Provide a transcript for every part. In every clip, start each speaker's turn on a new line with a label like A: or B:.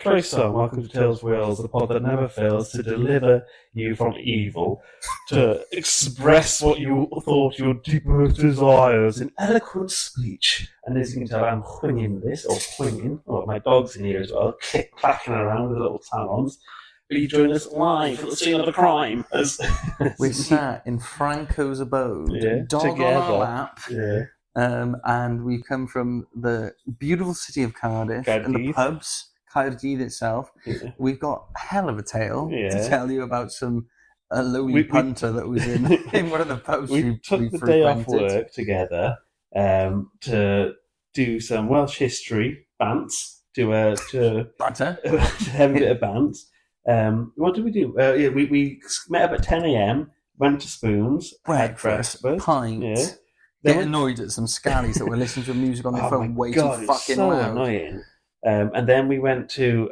A: Closer, welcome to Tales Wales, the pod that never fails to deliver you from evil, to express what you thought your deepest desires in eloquent speech. And as you can tell, I'm whinging this, or whinging, or my dog's in here as well, clacking around with little talons. Will you join us live at the scene of the crime?
B: We sat in Franco's abode, dog
A: together.
B: on our lap.
A: Yeah.
B: And we've come from the beautiful city of Cardiff and the pubs, Caerdydd itself. Yeah. We've got a hell of a tale to tell you about a lowly punter that was in one of the pubs
A: we took the day off work together to do some Welsh history bants, to have a bit of bants. What did we do? We met up at 10 a.m, went to Spoons,
B: breakfast, pint. Yeah. Get annoyed at some scallies that were listening to music on their phone way too fucking loud.
A: Annoying. And then we went to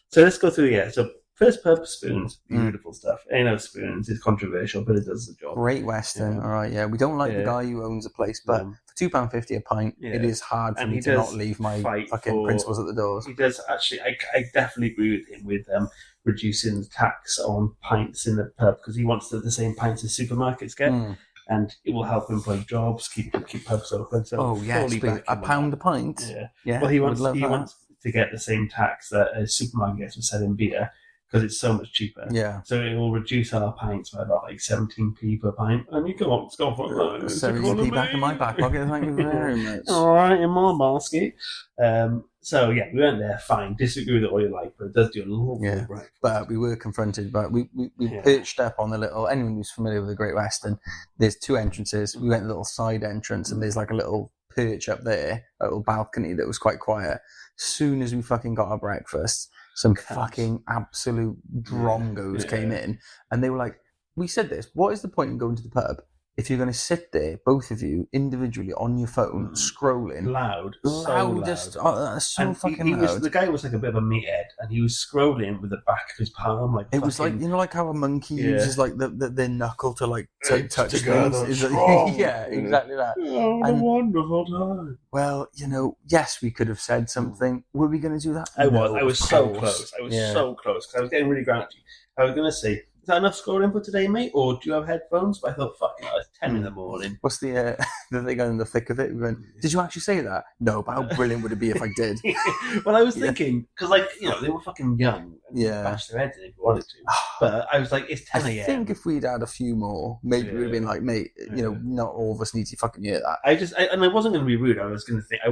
A: so let's go through. So first pub, Spoons, beautiful stuff. Spoons is controversial, but it does the job.
B: Great Western, all right. Yeah, we don't like the guy who owns the place, but for £2.50 a pint, it is hard for me to not leave my fucking principles at the doors.
A: He does actually. I definitely agree with him with reducing the tax on pints in the pub because he wants the same pints as supermarkets get. And it will help employ jobs, keep pubs open. So
B: yes, please. £1 a pint.
A: Yeah. Well, he wants to get the same tax that a supermarket gets for selling beer because it's so much cheaper. Yeah. So it will reduce our pints by about 17p per pint. And you go on, it's gone for
B: 70p back in my back pocket. Thank you very much.
A: All right, in my basket. So we went there. Fine, disagree with it all you like, but it does do a little bit right.
B: But we were confronted. But we perched up on the little. Anyone who's familiar with the Great Western, there's two entrances. We went the little side entrance, and there's like a little perch up there, a little balcony that was quite quiet. As soon as we fucking got our breakfast, some fucking absolute drongos came in, and they were like, "We said this. What is the point in going to the pub if you're going to sit there, both of you, individually on your phone, scrolling
A: loud,
B: just so fucking loud."
A: The guy was like a bit of a meathead, and he was scrolling with the back of his palm, like
B: it was like like how a monkey uses like their knuckle to touch
A: together,
B: things. Exactly that.
A: Oh, a wonderful time.
B: Well, yes, we could have said something. Were we going to do that?
A: I was so close. I was so close because I was getting really grouchy. I was going to say, is that enough scrolling for today, mate? Or do you have headphones? But I thought, fucking hell, it's 10 in the morning.
B: What's the thing in the thick of it? We went, did you actually say that? No, but how brilliant would it be if I did?
A: Well, I was thinking, because, they were fucking young. And bash their heads in if you wanted to. But I was like, it's 10 a.m.
B: I think if we'd had a few more, maybe it would have been like, mate, not all of us need to fucking hear that.
A: I wasn't going to be rude. I was thinking, I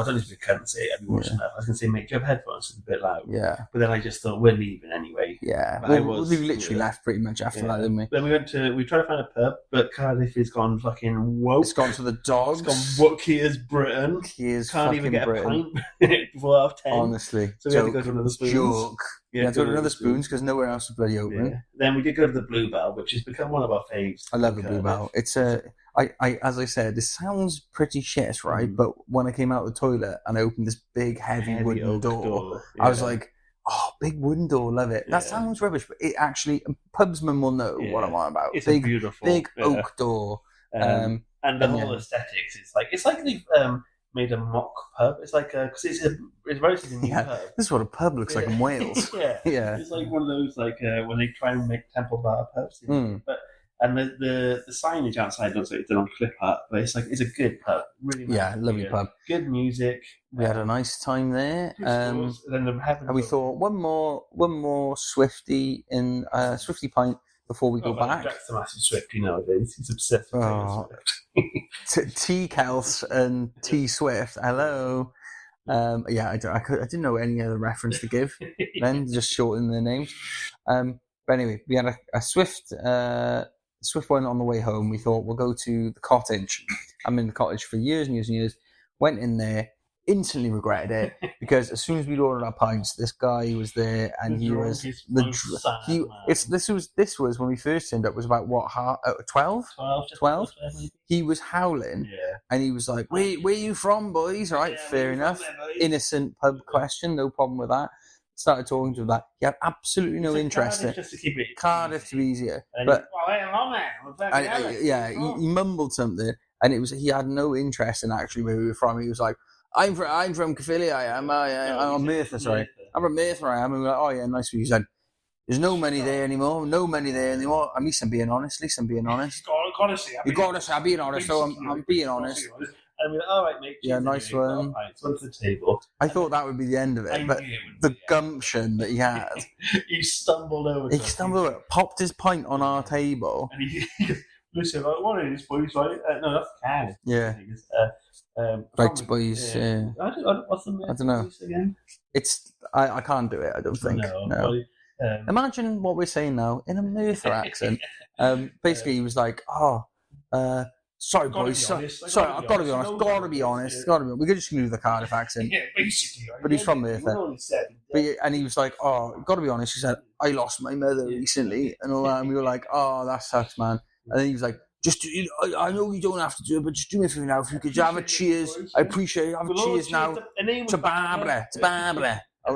A: don't need to be cunt and say it every once in a while. I was going to say, mate, do you have headphones? It's a bit loud.
B: Yeah.
A: But then I just thought, we're leaving anyway.
B: Yeah. We literally left pretty much after that, didn't we?
A: Then we tried to find a pub, but Cardiff has gone fucking woke.
B: It's gone to the dogs.
A: It's gone woke. Here's Britain. Can't even get
B: Britain.
A: a pint before half 10.
B: Honestly.
A: So we had to go to another Spoons.
B: Joke. We had to go to another Spoons because nowhere else was bloody open.
A: Yeah. Then we did go to the Bluebell, which has become one of our faves.
B: I love the Bluebell. It's as I said, this sounds pretty shit, right? But when I came out of the toilet and I opened this big, heavy wooden door, I was like, oh, big wooden door, love it. That sounds rubbish, but it actually, pubsmen will know what I'm on about.
A: It's
B: big,
A: beautiful.
B: Big oak door.
A: And the whole aesthetics, it's like they've made a mock pub. It's like, because it's a relatively new pub.
B: This is what a pub looks like in Wales.
A: Yeah. It's like one of those, when they try and make Temple Bar pubs. And the signage outside looks like it's done on clip art, but it's a good pub. Really nice.
B: Yeah, lovely pub.
A: Good music.
B: We had a nice time there. And we thought one more Swifty in Swifty pint before we go back.
A: Jack's a massive Swifty nowadays. He's obsessed with Swift.
B: T Kels and T Swift. Hello. I didn't know any other reference to give. Then just shorten their names. But anyway, we had a Swift one on the way home. We thought we'll go to the cottage. I'm in the cottage for years and years and years. Went in there, instantly regretted it because as soon as we'd ordered our pints, this guy was there and he was this was when we first turned up. Was about what 12? He was howling and he was like, "Where you from, boys?" Right, fair enough. Innocent pub question, no problem with that. Started talking to him that he had absolutely no interest in Cardiff to be easier. But he mumbled something, and he had no interest in actually where we were from. He was like, "I'm from Caerphilly. I'm Merthyr, sorry." I'm from Merthyr I am. And we're like, oh yeah, nice. He said, there's no money there anymore. No money there anymore. At least I'm being honest.
A: Gotta say,
B: You gotta say, I'm being honest. So I'm being honest.
A: And we're like, all right, mate.
B: Yeah, nice one.
A: Right, so to the table.
B: I thought that would be the end of it, but the gumption that he had.
A: He stumbled over.
B: Popped his pint on our table.
A: And he goes, listen, what is this, boys? Right? No, that's the can.
B: Yeah. Right, boys. Yeah.
A: What's the
B: I don't know.
A: Again?
B: It's I can't do it. I don't think. No. Imagine what we're saying now in a Merthyr accent. Basically, he was like, sorry, boys. Sorry, I've got to be honest. We could just do the Cardiff accent.
A: Yeah, basically. Right?
B: But he's from Merthyr. And he was like, got to be honest. He said, I lost my mother recently and all that. And we were like, that sucks, man. And then he was like, I know you don't have to do it, but just do me a favor now. If you could just have a cheers, I appreciate it. Have a cheers now to Barbara.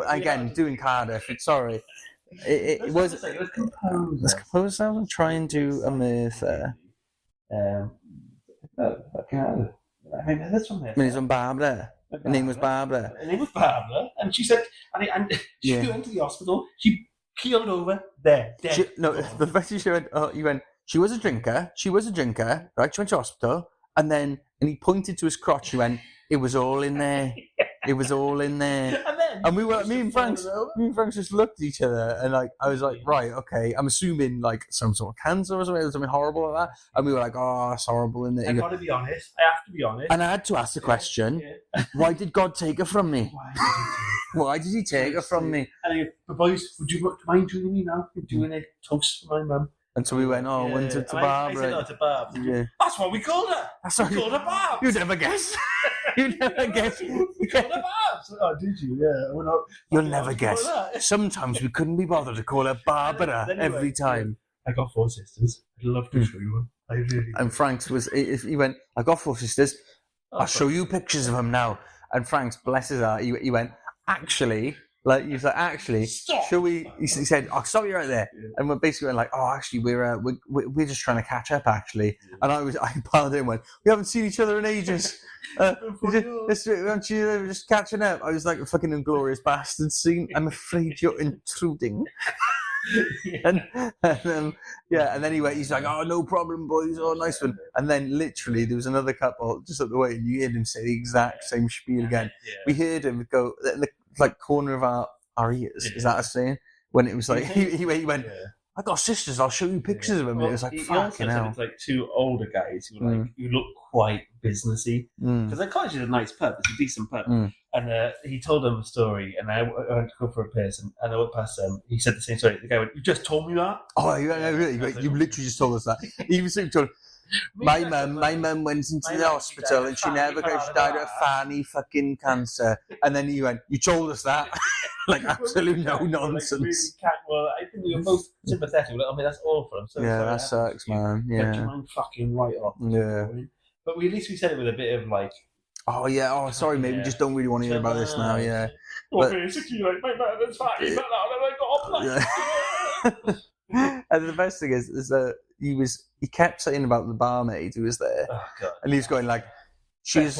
B: Again, doing Cardiff. Sorry. It was composed. I was trying to do a Merthyr.
A: That's from there.
B: My name's Barbara. Her name was Barbara.
A: And she said, and she went to the hospital. She keeled over there. Dead.
B: The fact she went, she was a drinker, right? She went to hospital, and he pointed to his crotch. He went, it was all in there. It was all in there. And we were, me and Franks just looked at each other, and I was like, right, okay. I'm assuming like some sort of cancer or something horrible like that. And we were like, that's horrible, isn't it?
A: I gotta be honest. I have to be honest.
B: And I had to ask the question, why did God take her from me? Why did he take her from me?
A: And the boys, would you mind joining me now? We're doing a toast for my mum.
B: And so we went, went to Barbara.
A: I said, to Barb. Yeah. That's what we called her. We called her Barb.
B: You'd never guess. You'd never guess.
A: We called her Barb. Oh, did you? Yeah.
B: You'll never guess. Sometimes we couldn't be bothered to call her Barbara every time.
A: I got 4 sisters. I'd love to show you one. I really.
B: And Frank's he went, I got 4 sisters. I'll show you pictures of them now. And Frank's, bless his heart, he went, actually. Like you said, actually,
A: stop.
B: Shall we? He said, "I'll stop you right there." Yeah. And we're basically like, actually, we're just trying to catch up, actually. Yeah. And I piled in and went, "We haven't seen each other in ages. We're just catching up." I was like a fucking inglorious bastard scene. I'm afraid you're intruding. and then he's like, no problem, boys, nice one. And then literally there was another couple just up the way, and you heard him say the exact same spiel again. Yeah. We heard him go like corner of our ears. Is that a saying? When it was like he went, I got sisters. I'll show you pictures of them. Well, it was like fucking hell.
A: It's like 2 older guys who were who look quite businessy because the college is a nice pub. It's a decent pub. And he told them a story, and I went to go for a piss, and I went past them. He said the same story. The guy went, "You just told me that."
B: Oh, really? You literally just told us that. He was told. My mum went into the hospital and she died of fanny fucking cancer. And then he went, you told us that? Like absolute no nonsense.
A: Well, I think we were both sympathetic. I mean, that's awful. I'm so sorry.
B: That sucks, man. Yeah.
A: Your mind fucking right off.
B: Yeah.
A: But at least we said it with a bit of like.
B: Oh yeah. Oh, sorry, mate. We just don't really want to hear about this now. Yeah.
A: But basically, like my mother's fatty, but I got a
B: And the best thing is that he kept saying about the barmaid who was there, and he was going like, "She's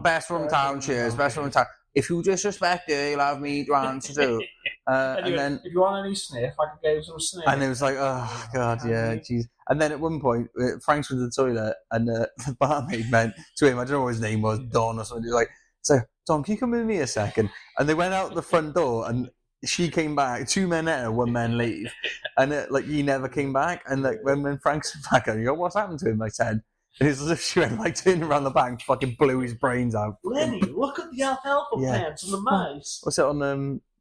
B: best from town, cheers, best from town. If you disrespect her, you'll have me drunk too." And then,
A: if you want any sniff, I can give you some sniff.
B: And it was like, oh god, yeah, jeez. And then at one point, Frank's went to the toilet, and the barmaid meant to him, I don't know what his name was, Don or something. He was like, "So Don, can you come with me a second?" And they went out the front door, and she came back, 2 men enter, 1 man leave, and he never came back. And like when Frank's back, I go, "What's happened to him?" I said, and it's as if she went like turning around the back, and fucking blew his brains out.
A: Lenny, look at the alfalfa plants and the mice.
B: What's it on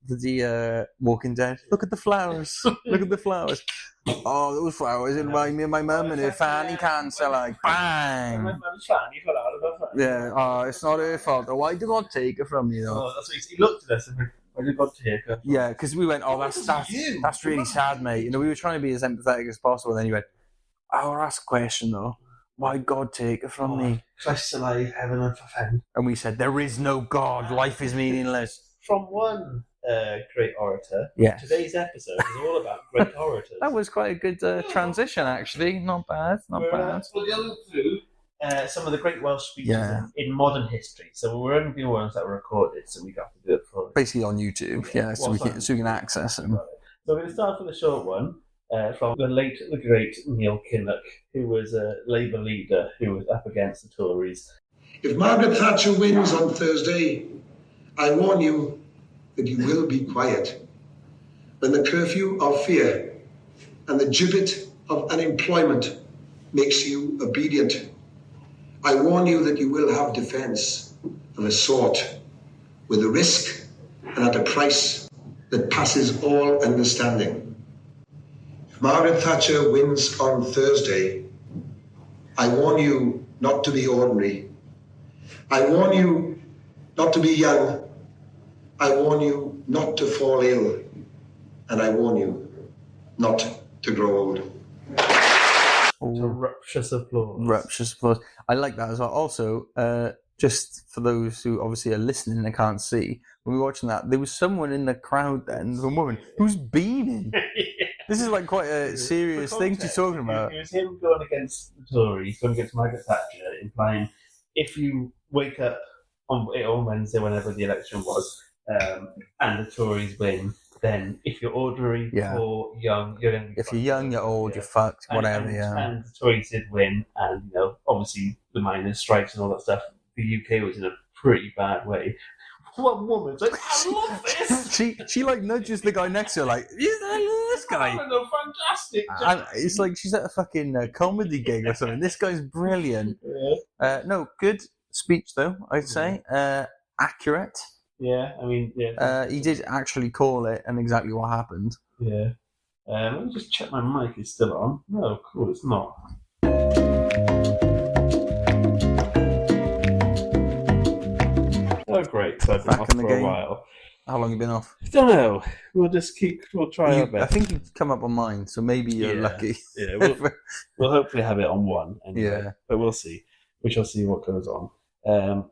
B: the Walking Dead? Look at the flowers. Look at the flowers. Oh, those flowers remind me of my mum and her fanny cancer. Like bang.
A: My mum's fanny fell out of her fanny.
B: Yeah. Oh, it's not her fault. Why did God take her from you? Though?
A: Oh, that's what he looked at us and went, "Why did God take her?"
B: Yeah, because we went, that's really sad, mate. You know, we were trying to be as empathetic as possible. And then he went, I'll ask a question though. Why did God take it from me?
A: Christ alive, heaven and forfend.
B: And we said, there is no God. Life is meaningless.
A: From one great orator, today's episode is all about great orators.
B: That was quite a good transition, actually. Not bad.
A: We're going through some of the great Welsh speeches
B: Yeah.
A: in modern history. So we're only the ones that were recorded, so we got to do it for
B: Basically on YouTube, so we can access them.
A: So we're going to start with a short one from the late, the great Neil Kinnock, who was a Labour leader who was up against the Tories.
C: If Margaret Thatcher wins on Thursday, I warn you that you will be quiet. When the curfew of fear and the gibbet of unemployment makes you obedient, I warn you that you will have defence of a sort, with a risk and at a price that passes all understanding. If Margaret Thatcher wins on Thursday, I warn you not to be ordinary. I warn you not to be young. I warn you not to fall ill. And I warn you not to grow old.
A: So rapturous applause.
B: Rapturous applause. I like that as well. Also, just for those who obviously are listening and can't see, when we were watching that, there was someone in the crowd then, a woman, who's beaming.
A: Yeah.
B: This is like quite a serious thing she's talking about.
A: It was him going against the Tories, going against Margaret Thatcher, implying if you wake up on Wednesday, whenever the election was, and the Tories win, then if you're ordinary or young, you're going to be
B: if you're young, you're old, you're fucked, whatever.
A: And the Tories did win, and obviously the miners' strikes and all that stuff. The UK was in a pretty bad way. One woman's like, I love this.
B: she like nudges the guy next to her, like, yeah, I love this guy.
A: I know, fantastic.
B: And it's like she's at a fucking comedy gig or something. This guy's brilliant.
A: Yeah.
B: No, good speech though, I'd say. Accurate.
A: Yeah, I mean, yeah.
B: He did actually call it and exactly what happened.
A: Yeah. Let me just check my mic is still on. No, cool, it's not. Oh, great. So I've been off for a while.
B: How long have you been off?
A: I don't know. We'll try our best.
B: I think you've come up on mine, so maybe you're lucky.
A: Yeah, we'll hopefully have it on one. Anyway,
B: yeah.
A: But we'll see. We shall see what goes on.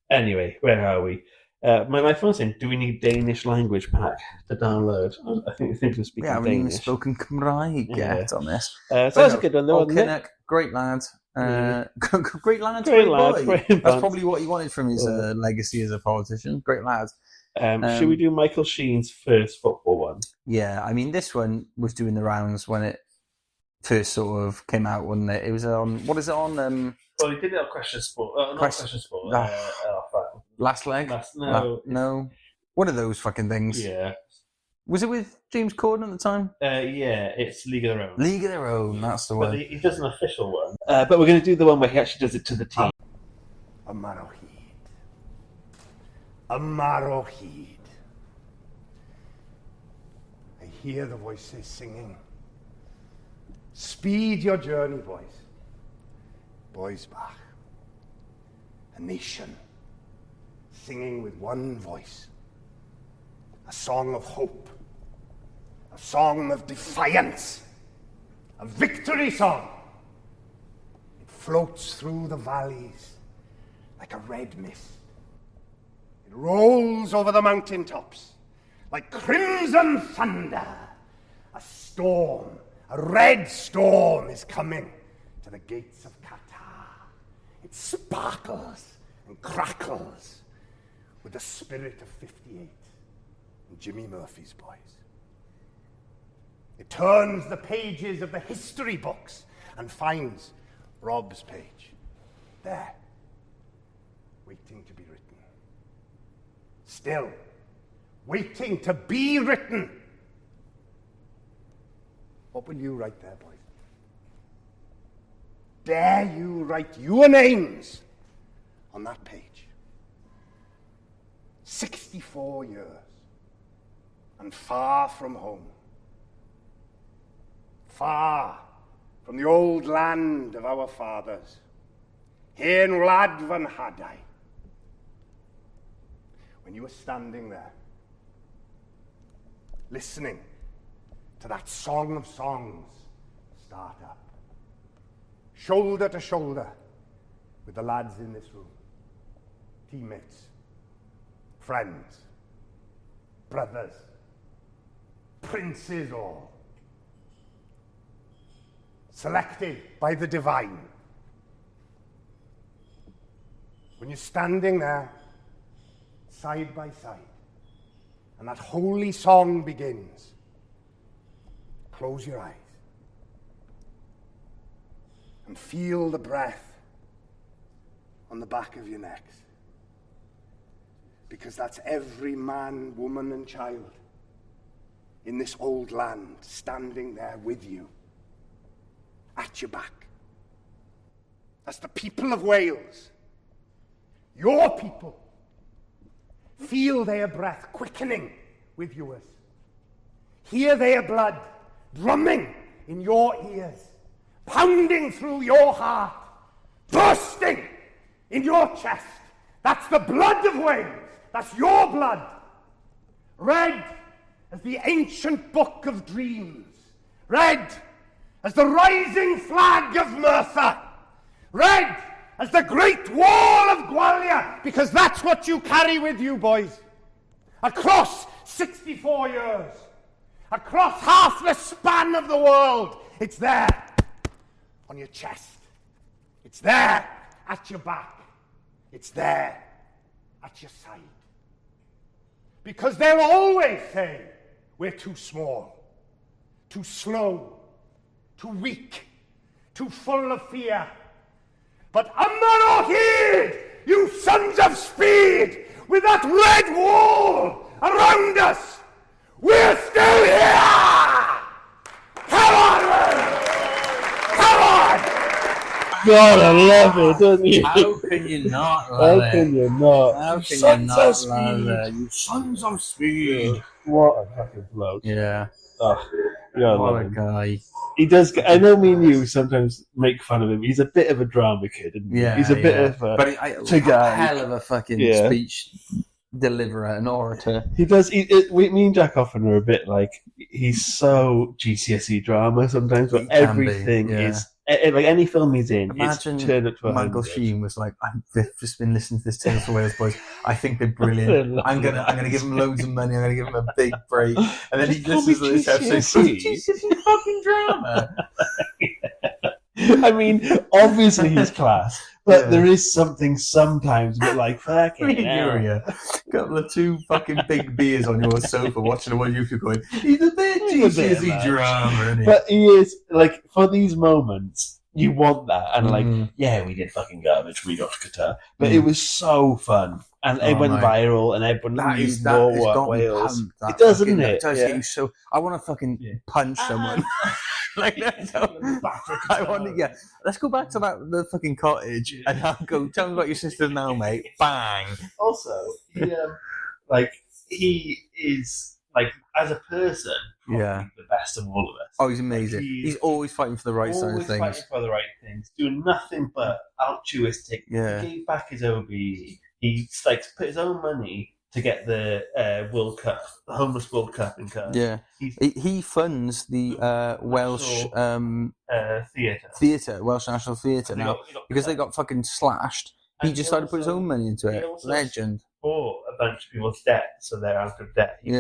A: Anyway, where are we? My phone's saying, do we need Danish language pack to download? I think we're speaking Danish.
B: We haven't even spoken Cymraeg yet on this.
A: So that's a good one, though,
B: Kinnock, great lad. Great lad.
A: Great
B: That's probably what he wanted from his legacy as a politician. Great lad.
A: Should we do Michael Sheen's first football one?
B: Yeah, I mean, this one was doing the rounds when it first sort of came out, wasn't it? It was on, what is it on?
A: Well, he did it on Question Sport. Not Question Sport.
B: Last Leg?
A: No.
B: No. One of those fucking things.
A: Yeah.
B: Was it with James Corden at the time?
A: Yeah, it's League of Their Own.
B: League of Their Own, that's the one.
A: But he does an official one. But we're going to do the one where he actually does it to the team.
D: A Marohid. I hear the voices singing. Speed your journey, boys. Boys back. A nation singing with one voice. A song of hope. A song of defiance. A victory song. It floats through the valleys like a red mist. It rolls over the mountaintops like crimson thunder. A storm, a red storm is coming to the gates of Qatar. It sparkles and crackles with the spirit of 58 and Jimmy Murphy's boys. It turns the pages of the history books and finds Rob's page there, waiting to be written. Still, waiting to be written. What will you write there, boys? Dare you write your names on that page? 64 years, and far from home. Far from the old land of our fathers, here in Wlad van Hadau. When you were standing there, listening to that song of songs start up, shoulder to shoulder with the lads in this room, teammates, friends, brothers, princes all, selected by the divine when you're standing there, side by side, and that holy song begins, close your eyes and feel the breath on the back of your necks. Because that's every man, woman, and child in this old land standing there with you, at your back. That's the people of Wales, your people. Feel their breath quickening with yours. Hear their blood drumming in your ears, pounding through your heart, bursting in your chest. That's the blood of Wales. That's your blood. Red as the ancient book of dreams. Red as the rising flag of Merthyr. Red as the great wall of Gwalior, because that's what you carry with you, boys. Across 64 years, across half the span of the world, it's there on your chest. It's there at your back. It's there at your side. Because they'll always say, we're too small, too slow, too weak, too full of fear. But Amar O'Hyd, you sons of speed, with that red wall around us, we're still here! Come on, Wales! Come on!
A: God, I love it, don't you?
B: How can you not love
A: How can you not?
B: How can
A: Sons
B: you not
A: of
B: love
A: speed.
B: it? You sons of speed.
A: What a fucking bloke.
B: Yeah.
A: Oh, yeah, I
B: What
A: love
B: a
A: him.
B: guy.
A: He does. I know me and you sometimes make fun of him. He's a bit of a drama kid, isn't he?
B: Yeah.
A: He's a bit of a.
B: But
A: to guy.
B: hell of a fucking
A: Yeah.
B: speech deliverer, an orator.
A: He does. Me and Jack often are a bit like he's so GCSE drama sometimes, but
B: He can be,
A: everything
B: yeah.
A: is like any film he's in.
B: Imagine
A: it's turned up to 100.
B: Michael Sheen was like, I've just been listening to this Tales for Wales boys. I think they're brilliant. I'm gonna give them loads of money. I'm gonna give them a big break. And then he
A: Just
B: listens to
A: call me
B: this episode.
A: GCSE.
B: GCSE fucking drama.
A: I mean, obviously he's class, but
B: Yeah.
A: there is something sometimes a bit like fucking hell.
B: A couple of two fucking big beers on your sofa watching a one YouTube going, he's a bit
A: He's a bit
B: GCSE
A: much.
B: drama, isn't he?
A: But he is like for these moments, you want that, and like,
B: Mhm.
A: yeah, we did fucking garbage. We got Qatar, but it was so fun, and it went
B: mate.
A: viral, and everyone
B: That
A: used
B: is
A: more
B: it's got me
A: Wales.
B: pumped, that
A: It does,
B: fucking-
A: doesn't it?
B: It does
A: Yeah.
B: get you so. I want to fucking
A: Yeah.
B: punch someone. Like that's how, I want to. Yeah, let's go back to the fucking cottage and I'll go. Tell me about your sister now, mate. Bang.
A: Also, he is like as a person, probably
B: Yeah.
A: the best of all of us.
B: Oh, he's amazing. He's always fighting for the right side of
A: Always
B: things.
A: fighting for the right things, doing nothing but altruistic.
B: Yeah.
A: He gave back his OBE. He put his own money to get the World Cup, the homeless World Cup in Cardiff.
B: Yeah, he funds the Welsh
A: Theatre.
B: Welsh National Theatre now because they got fucking slashed. He
A: And
B: just
A: he
B: started to put his
A: also-
B: own money into
A: he
B: it.
A: also-
B: Legend.
A: Bought a bunch of people's debt, so they're out of debt. He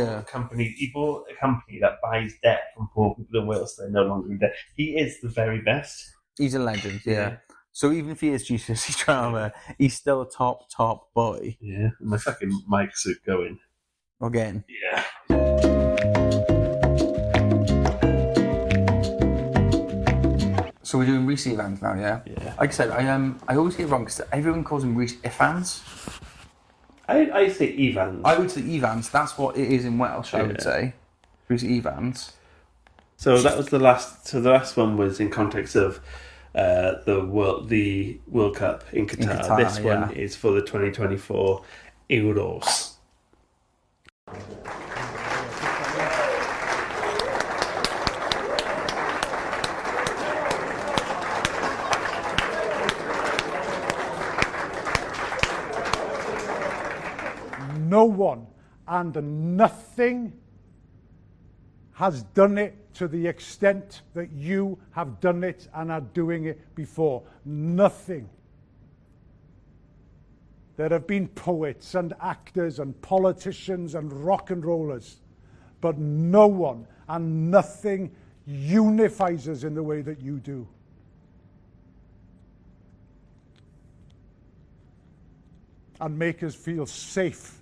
A: bought a company that buys debt from poor people in Wales, so they're no longer in debt. He is the very best.
B: He's a legend. Yeah. So even if he is GCSE drama, he's still a top boy.
A: Yeah, my fucking mic suit going.
B: Again.
A: Yeah.
B: So we're doing Reese Evans now, yeah?
A: Yeah.
B: Like I said, I always get it wrong because everyone calls him Reese Evans.
A: I say Evans.
B: I would say Evans. That's what it is in Welsh, I would
A: Yeah.
B: say. Reese Evans.
A: So that was the last. So the last one was in context of the World Cup in Qatar.
B: Qatar,
A: This one
B: yeah.
A: is for the 2024 Euros.
E: No one and nothing has done it to the extent that you have done it and are doing it before. Nothing. There have been poets and actors and politicians and rock and rollers, but no one and nothing unifies us in the way that you do. and make us feel safe,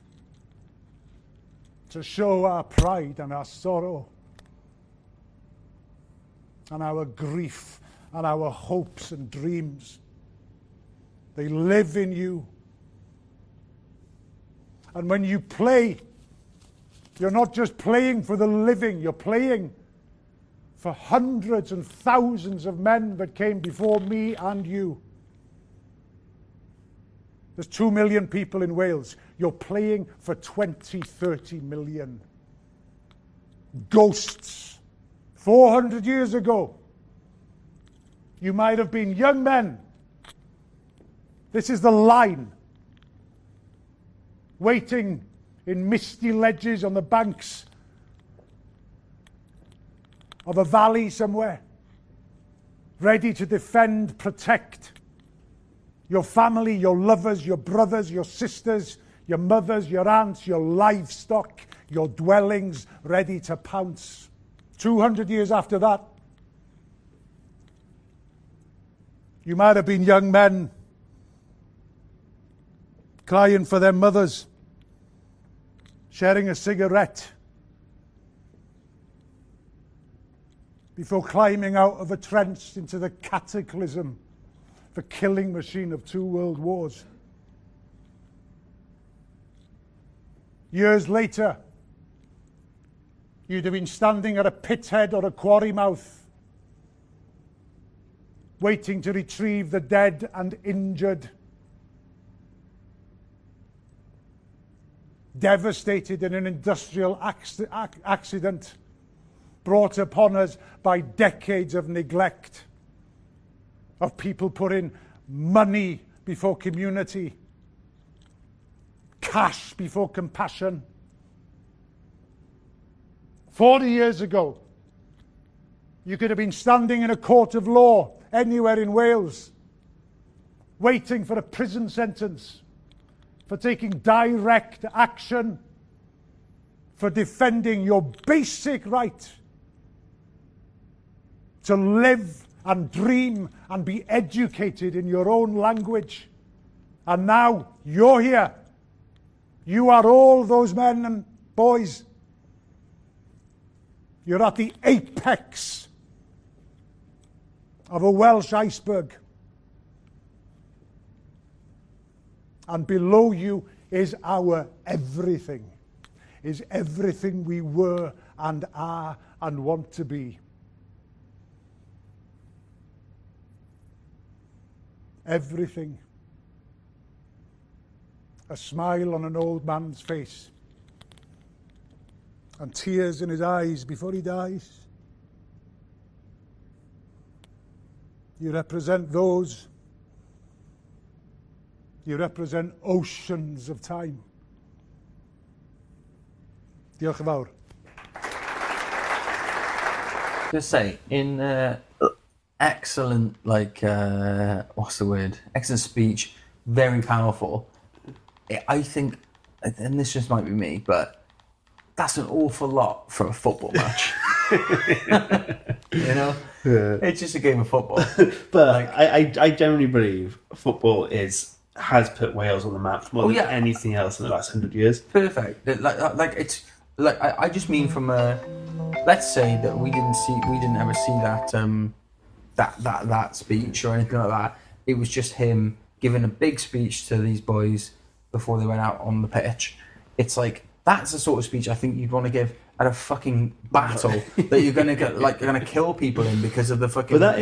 E: to show our pride and our sorrow and our grief and our hopes and dreams. They live in you. And when you play, you're not just playing for the living, you're playing for hundreds and thousands of men that came before me and you. There's 2 million people in Wales. You're playing for 20, 30 million. Ghosts. 400 years ago, you might have been young men. This is the line. Waiting in misty ledges on the banks of a valley somewhere. Ready to defend, protect your family, your lovers, your brothers, your sisters, your mothers, your aunts, your livestock, your dwellings, ready to pounce. 200 years after that, you might have been young men crying for their mothers, sharing a cigarette before climbing out of a trench into the cataclysm, the killing machine of 2 world wars. Years later, you'd have been standing at a pit head or a quarry mouth, waiting to retrieve the dead and injured, devastated in an industrial accident brought upon us by decades of neglect, of people putting money before community, cash before compassion. 40 years ago, you could have been standing in a court of law anywhere in Wales, waiting for a prison sentence, for taking direct action, for defending your basic right to live and dream and be educated in your own language. And now you're here. You are all those men and boys. You're at the apex of a Welsh iceberg. And below you is our everything, is everything we were and are and want to be. Everything. A smile on an old man's face and tears in his eyes before he dies. You represent those. You represent oceans of time. Diolch yn fawr.
B: Just say, in excellent, what's the word? Excellent speech, very powerful. I think, and this just might be me, but that's an awful lot for a football match. You know?
A: Yeah.
B: It's just a game of football.
A: But I generally believe football has put Wales on the map more than anything else in the last 100 years.
B: Perfect. I just mean from let's say that we didn't ever see that speech or anything like that. It was just him giving a big speech to these boys before they went out on the pitch. It's like, that's the sort of speech I think you'd want to give at a fucking battle that you're gonna get, you're gonna kill people in because of the fucking.
A: But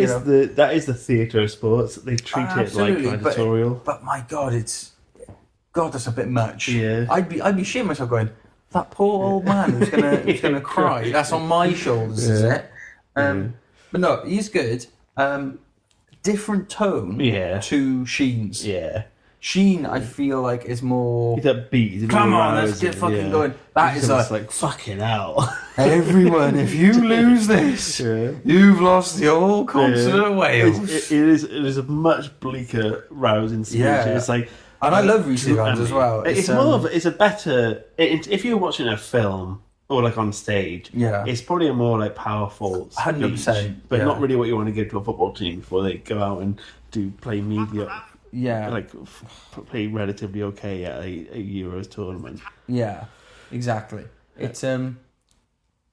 A: that is the theatre of sports. They treat it like gladiatorial.
B: But my God, that's a bit much.
A: Yeah.
B: I'd be shitting myself going, that poor old man who's gonna cry. That's on my shoulders, is it? But no, he's good. Different tone to Sheen's.
A: Yeah.
B: Sheen, I feel like, is more.
A: He's upbeat.
B: Come on, let's get fucking going. That is
A: like fucking hell.
B: Everyone, if you lose this, you've lost the whole continent of Wales.
A: It is a much bleaker, rousing speech.
B: Yeah.
A: It's like,
B: and I love Reese Evans as well.
A: It's a better. If you're watching a film or like on stage, it's probably a more like powerful speech,
B: 100%,
A: but not really what you want to give to a football team before they go out and play media
B: Yeah.
A: like play relatively okay at a Euros tournament.
B: Yeah, exactly. It's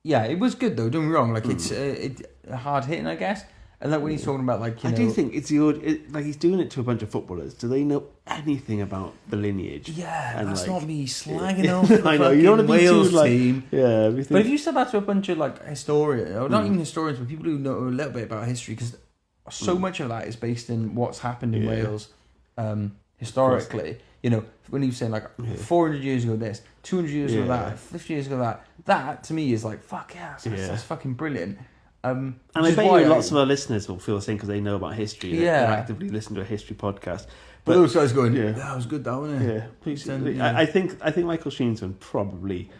B: yeah, it was good though. Don't get me wrong. Like it's hard hitting, I guess. And like when he's talking about like
A: I do think it's like he's doing it to a bunch of footballers. Do they know anything about the lineage?
B: Yeah,
A: and
B: that's
A: like,
B: not me slagging off the
A: I know you don't
B: fucking
A: want to be
B: Wales
A: too, like,
B: team.
A: Yeah,
B: But if you said that to a bunch of like historians, or not even historians, but people who know a little bit about history, because so much of that is based in what's happened in Wales historically. You know, when he was saying like 400 years ago this, 200 years ago that, 50 years ago that to me is like, fuck yeah, that's fucking brilliant.
A: And I bet you lots of our listeners will feel the same because they know about history. They actively listen to a history podcast.
B: But those guys going, that was good, that wasn't it?
A: Yeah, please. I think Michael Sheen's one probably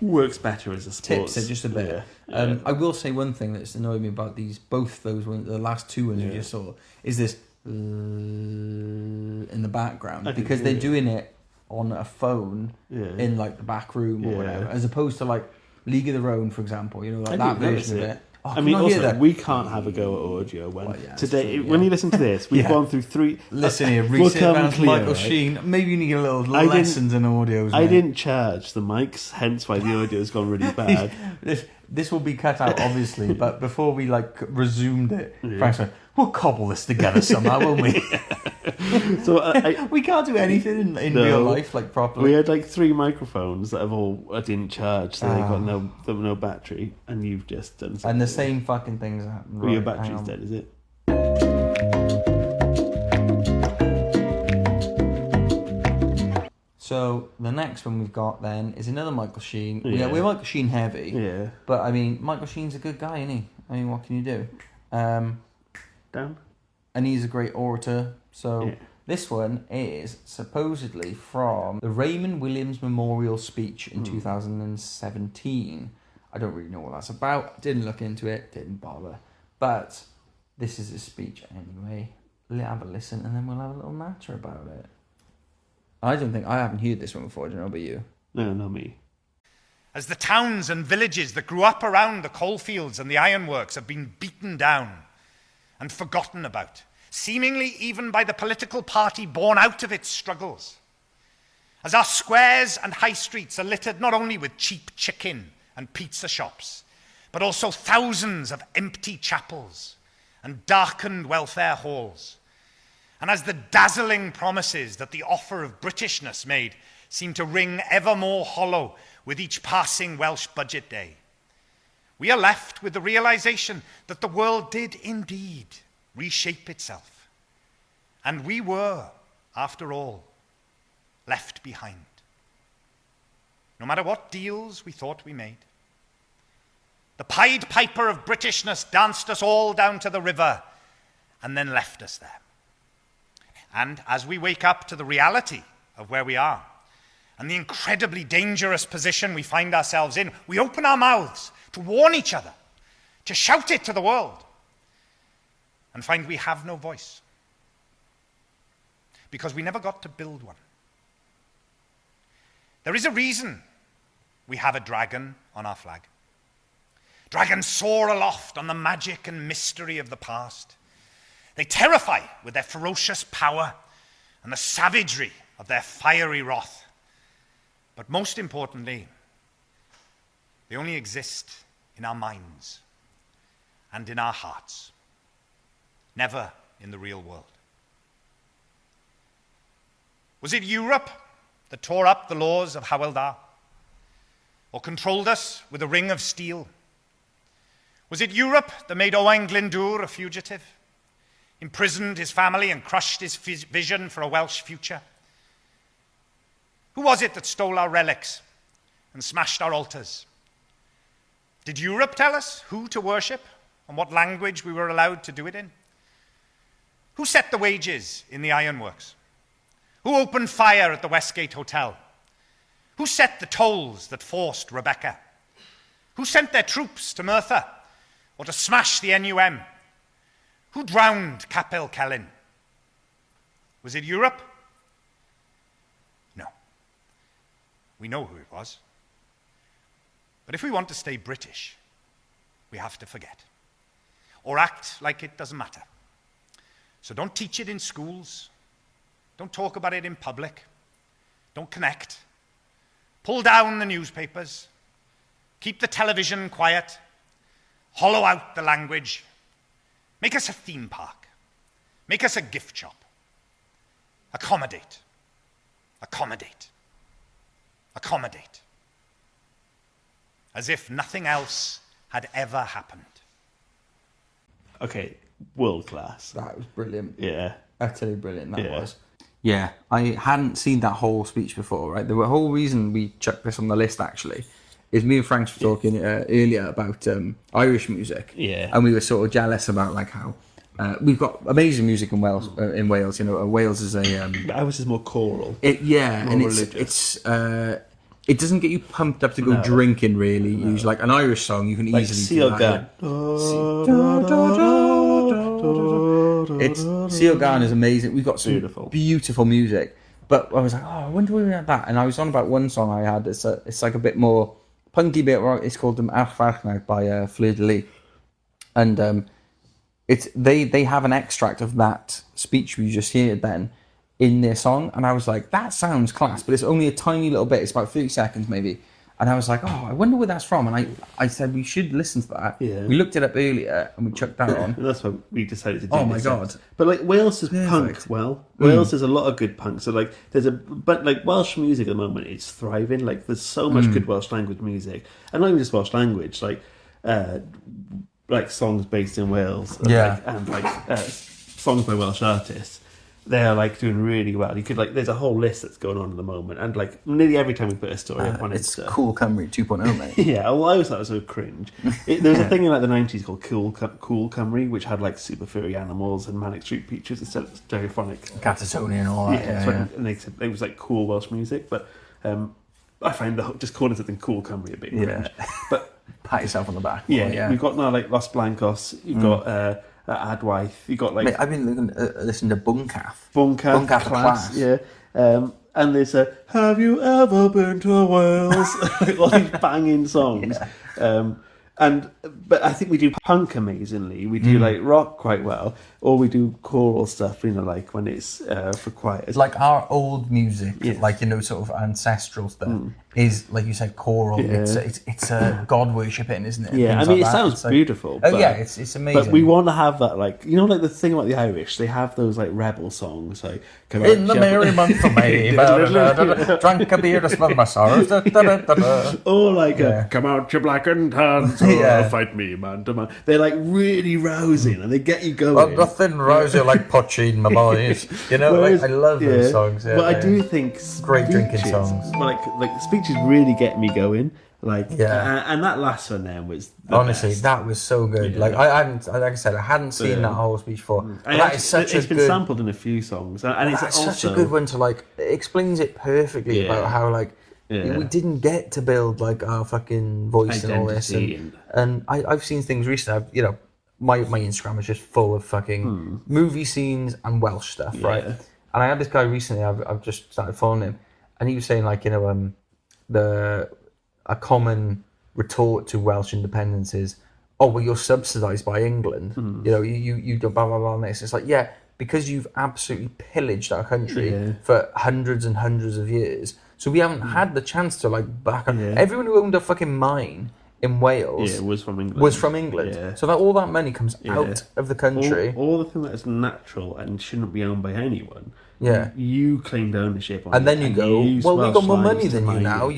A: works better as a sports.
B: Tips it just a bit. I will say one thing that's annoyed me about both those ones, the last two ones we just saw, is this in the background, because they're doing it on a phone in like the back room or whatever, as opposed to like League of Their Own, for example. You know, like that version of it. Oh,
A: I mean, also, we can't have a go at audio when today. When you listen to this, we've gone through 3.
B: Listen here, reset Michael Sheen. Maybe you need a little lessons in audio.
A: I didn't charge the mics, hence why the audio's gone really bad.
B: This will be cut out, obviously, but before we like resumed it, Frank's like, we'll cobble this together somehow, won't we?
A: So
B: we can't do anything in real life like properly.
A: We had like 3 microphones that I didn't charge, so they got no battery, and you've just done something.
B: And the same fucking things happen.
A: Well, your battery's dead, is it?
B: So the next one we've got then is another Michael Sheen. We're Michael Sheen heavy.
A: Yeah.
B: But I mean, Michael Sheen's a good guy, isn't he? I mean, what can you do?
A: Dan?
B: And he's a great orator. So this one is supposedly from the Raymond Williams Memorial Speech in 2017. I don't really know what that's about. Didn't look into it. Didn't bother. But this is his speech anyway. Have a listen and then we'll have a little natter about it. I haven't heard this one before. I don't know about you.
A: No, not me.
F: As the towns and villages that grew up around the coalfields and the ironworks have been beaten down and forgotten about, seemingly even by the political party born out of its struggles. As our squares and high streets are littered not only with cheap chicken and pizza shops, but also thousands of empty chapels and darkened welfare halls. And as the dazzling promises that the offer of Britishness made seem to ring ever more hollow with each passing Welsh budget day, we are left with the realization that the world did indeed reshape itself. And we were, after all, left behind. No matter what deals we thought we made, the Pied Piper of Britishness danced us all down to the river and then left us there. And as we wake up to the reality of where we are and the incredibly dangerous position we find ourselves in, we open our mouths to warn each other, to shout it to the world, and find we have no voice because we never got to build one. There is a reason we have a dragon on our flag. Dragons soar aloft on the magic and mystery of the past. They terrify with their ferocious power and the savagery of their fiery wrath. But most importantly, they only exist in our minds and in our hearts, never in the real world. Was it Europe that tore up the laws of Hywel Dda, or controlled us with a ring of steel? Was it Europe that made Owain Glyndwr a fugitive, imprisoned his family and crushed his vision for a Welsh future? Who was it that stole our relics and smashed our altars? Did Europe tell us who to worship and what language we were allowed to do it in? Who set the wages in the ironworks? Who opened fire at the Westgate Hotel? Who set the tolls that forced Rebecca? Who sent their troops to Merthyr or to smash the NUM? Who drowned Capel Celyn? Was it Europe? No. We know who it was. But if we want to stay British, we have to forget, or act like it doesn't matter. So don't teach it in schools, Don't talk about it in public. Don't connect. Pull down the newspapers. Keep the television quiet. Hollow out the language. Make us a theme park. Make us a gift shop. Accommodate. Accommodate. Accommodate. As if nothing else had ever happened.
A: Okay, world class.
B: That was brilliant.
A: Yeah.
B: Utterly brilliant, that
A: Yeah.
B: was. Yeah, I hadn't seen that whole speech before, right? The whole reason we chucked this on the list, actually, is me and Frank were talking earlier about Irish music.
A: Yeah.
B: And we were sort of jealous about, like, how we've got amazing music in Wales. You know, Wales is a...
A: Ours is more choral.
B: and
A: religious.
B: it doesn't get you pumped up to go drinking, really. No. Usually, like an Irish song, you can
A: Like
B: easily
A: Seal
B: do
A: Gun.
B: Seal Gun is amazing. We've got some
A: Beautiful.
B: beautiful music. But I was like, oh, when do we have that? And I was on about one song I had. It's like a bit more punky bit. It's called Ach Farchnad by Fleur de Lis. And they have an extract of that speech we just heard then in their song, and I was like, that sounds class, but it's only a tiny little bit. It's about 30 seconds maybe. And I was like, oh, I wonder where that's from. And I said we should listen to that.
A: Yeah.
B: We looked it up earlier and we chucked that on.
A: And that's why we decided to do
B: Oh my
A: this
B: God.
A: episode. But like Wales is punk. Well, Wales has a lot of good punk. So like but like Welsh music at the moment, it's thriving. Like there's so much good Welsh language music, and not even just Welsh language, like songs based in Wales. And songs by Welsh artists. They're like doing really well. You could there's a whole list that's going on at the moment, and like nearly every time we put a story up on
B: it's
A: Insta.
B: Cool Cymru 2.0, mate.
A: Yeah, well, I always thought it was so cringe. There was a thing in like the 90s called Cool Cymru, which had like super furry animals and Manic Street Preachers instead of stereophonic.
B: Catatonia and all that.
A: And they said it was like cool Welsh music, but I find just calling something Cool Cymru a bit cringe. But
B: pat yourself on the back.
A: yeah, we've got now like Los Blancos, you've got Adwaith, you've got like...
B: Mate, I've been listening to Buncaf.
A: Buncaf class. Yeah. And there's Have you ever been to Wales? All these banging songs.
B: Yeah.
A: But I think we do punk amazingly. We do like rock quite well, or we do choral stuff. You know, like when it's for choirs.
B: Like our old music,
A: Yeah.
B: like sort of ancestral stuff, is like you said, choral.
A: Yeah.
B: It's God worshipping, isn't it?
A: Yeah,
B: Things
A: I mean,
B: like
A: it
B: that.
A: sounds
B: It's like,
A: beautiful.
B: Oh
A: but,
B: yeah, it's amazing.
A: But we want to have that, like like the thing about the Irish, they have those like rebel songs, like
B: in the merry month of May, drank a beer to smother my sorrows.
A: Or like come out your black and tans, fight me man to man. They're like really rousing and they get you going.
B: Well, nothing rouses like poaching, my boys. You know,
A: Whereas,
B: I love those songs. Yeah,
A: but I do think
B: great drinking
A: speeches,
B: songs.
A: Like speeches really get me going. Like
B: Yeah.
A: and that last one then was the
B: honestly,
A: best.
B: that was so good.
A: Yeah.
B: Like I hadn't, like I said, I hadn't seen that whole speech before. But
A: And
B: that is such
A: it's
B: a
A: been
B: good.
A: sampled in a few songs, and it's
B: That's
A: also
B: such a good one to like. It explains it perfectly
A: Yeah.
B: about how like
A: Yeah.
B: we didn't get to build like our fucking voice and all this.
A: Identity
B: And I've seen things recently. My Instagram is just full of fucking movie scenes and Welsh stuff, right?
A: Yeah.
B: And I had this guy recently. I've just started following him, and he was saying like a common retort to Welsh independence is, oh well, you're subsidised by England. You know, you do blah blah blah. And it's like because you've absolutely pillaged our country for hundreds and hundreds of years. So we haven't had the chance to like back up. Everyone who owned a fucking mine in Wales
A: was from England.
B: Yeah. So that all that money comes out of the country.
A: All the thing that is natural and shouldn't be owned by anyone.
B: Yeah.
A: You claimed ownership on
B: And
A: it,
B: then you go,
A: use
B: well, we've got
A: Welsh
B: more
A: lines
B: money
A: to
B: than you
A: mine
B: now.
A: it.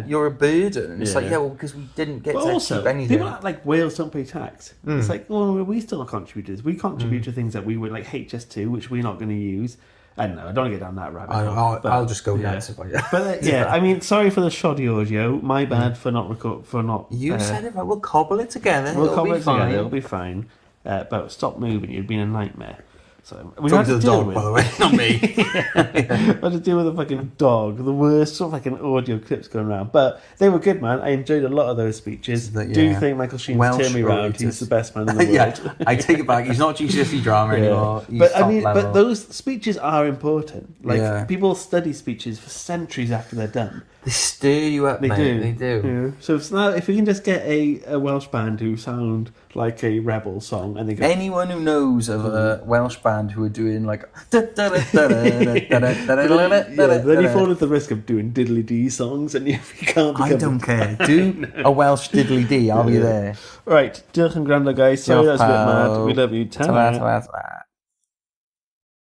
B: You're a burden. And it's like, well, because we didn't get
A: But
B: to
A: also,
B: keep anything.
A: people act like Wales don't pay tax. It's like, well, we still are contributors. We contribute to things that we would like HS2, which we're not going to use. I don't know. I don't want to get down that rabbit hole.
B: I'll just go nuts if I get.
A: But I mean, sorry for the shoddy audio. My bad for not
B: You said it right. We'll cobble it together.
A: We'll
B: It'll
A: cobble
B: be
A: it
B: fine.
A: together. It'll be fine. But stop moving. You've been a nightmare. So we
B: Talk
A: had
B: to
A: to
B: the
A: deal
B: dog,
A: with.
B: by the way, not me.
A: We had to deal with a fucking dog. The worst sort of fucking audio clips going around. But they were good, man. I enjoyed a lot of those speeches. Do think Michael Sheen's
B: Welsh
A: turn me round.
B: orators.
A: He's the best man in the world.
B: Yeah, I take it back. He's not GCSE drama anymore. He's
A: But I
B: top
A: mean,
B: level.
A: but those speeches are important. Like
B: Yeah.
A: people study speeches for centuries after they're done.
B: They stir you up,
A: They
B: mate.
A: do.
B: They do.
A: Yeah. So it's now, if we can just get a Welsh band who sound like a rebel song, and they go,
B: Anyone who knows of a Welsh band band who are doing like.
A: Then you fall into the risk of doing diddly dee songs, and you can't.
B: I don't care. Do a Welsh diddly dee. I'll be there.
A: Right, diolch yn gwrando, guys. Sorry, that's a bit mad. We love you. Ta-ra.
B: Ta-ra.